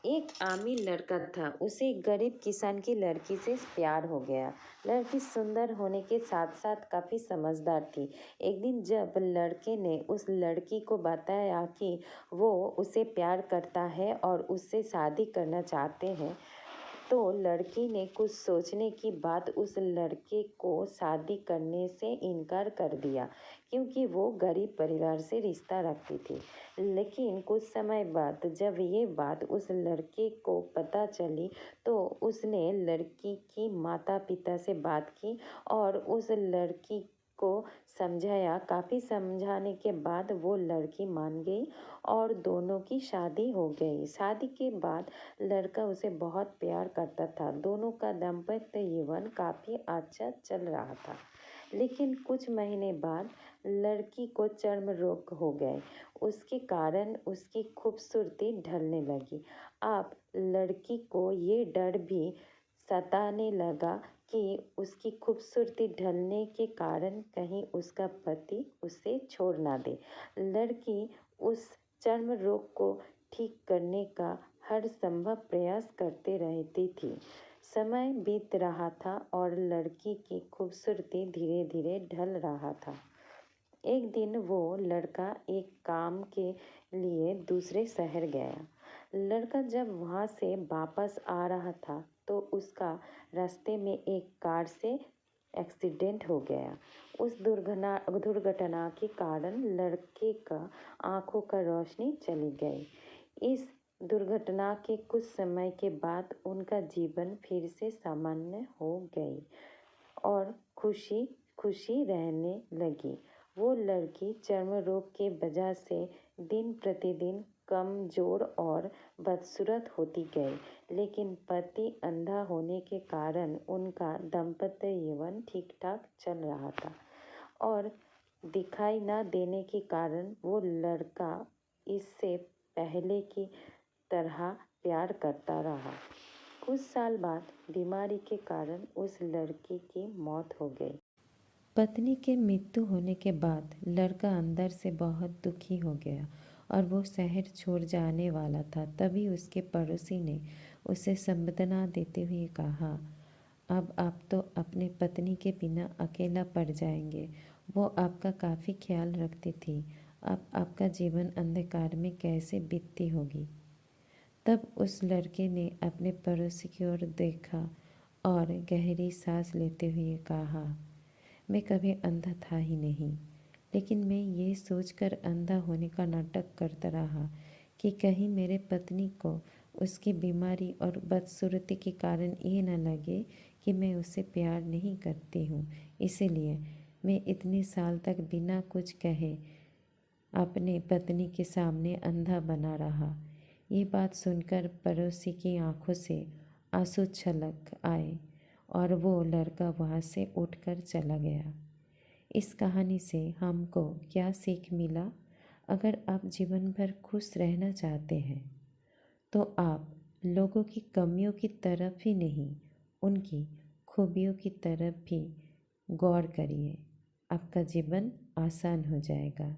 एक अमीर लड़का था। उसे एक गरीब किसान की लड़की से प्यार हो गया। लड़की सुंदर होने के साथ साथ काफ़ी समझदार थी। एक दिन जब लड़के ने उस लड़की को बताया कि वो उसे प्यार करता है और उससे शादी करना चाहते हैं, तो लड़की ने कुछ सोचने के बाद उस लड़के को शादी करने से इनकार कर दिया, क्योंकि वो गरीब परिवार से रिश्ता रखती थी। लेकिन कुछ समय बाद जब ये बात उस लड़के को पता चली, तो उसने लड़की की माता पिता से बात की और उस लड़की को समझाया। काफ़ी समझाने के बाद वो लड़की मान गई और दोनों की शादी हो गई। शादी के बाद लड़का उसे बहुत प्यार करता था। दोनों का दाम्पत्य जीवन काफ़ी अच्छा चल रहा था। लेकिन कुछ महीने बाद लड़की को चर्म रोग हो गए। उसके कारण उसकी खूबसूरती ढलने लगी। अब लड़की को ये डर भी सताने लगा कि उसकी खूबसूरती ढलने के कारण कहीं उसका पति उसे छोड़ ना दे। लड़की उस चर्म रोग को ठीक करने का हर संभव प्रयास करते रहती थी। समय बीत रहा था और लड़की की खूबसूरती धीरे धीरे ढल रहा था। एक दिन वो लड़का एक काम के लिए दूसरे शहर गया। लड़का जब वहाँ से वापस आ रहा था, तो उसका रास्ते में एक कार से एक्सीडेंट हो गया। उस दुर्घटना के कारण लड़के का आंखों का रोशनी चली गई। इस दुर्घटना के कुछ समय के बाद उनका जीवन फिर से सामान्य हो गई और खुशी खुशी रहने लगी। वो लड़की चर्म रोग के वजह से दिन प्रतिदिन कमजोर और बदसूरत होती गई, लेकिन पति अंधा होने के कारण उनका दाम्पत्य जीवन ठीक ठाक चल रहा था और दिखाई न देने के कारण वो लड़का इससे पहले की तरह प्यार करता रहा। कुछ साल बाद बीमारी के कारण उस लड़की की मौत हो गई। पत्नी के मृत्यु होने के बाद लड़का अंदर से बहुत दुखी हो गया और वो शहर छोड़ जाने वाला था। तभी उसके पड़ोसी ने उसे सांत्वना देते हुए कहा, अब आप तो अपने पत्नी के बिना अकेला पड़ जाएंगे। वो आपका काफ़ी ख्याल रखती थी। अब आपका जीवन अंधकार में कैसे बीतती होगी। तब उस लड़के ने अपने पड़ोसी की ओर देखा और गहरी सांस लेते हुए कहा, मैं कभी अंधा था ही नहीं, लेकिन मैं ये सोचकर अंधा होने का नाटक करता रहा कि कहीं मेरे पत्नी को उसकी बीमारी और बदसूरती के कारण ये न लगे कि मैं उसे प्यार नहीं करती हूँ। इसीलिए मैं इतने साल तक बिना कुछ कहे अपने पत्नी के सामने अंधा बना रहा। ये बात सुनकर पड़ोसी की आंखों से आंसू छलक आए और वो लड़का वहाँ से उठकर चला गया। इस कहानी से हमको क्या सीख मिला? अगर आप जीवन भर खुश रहना चाहते हैं, तो आप लोगों की कमियों की तरफ ही नहीं, उनकी खूबियों की तरफ भी गौर करिए। आपका जीवन आसान हो जाएगा।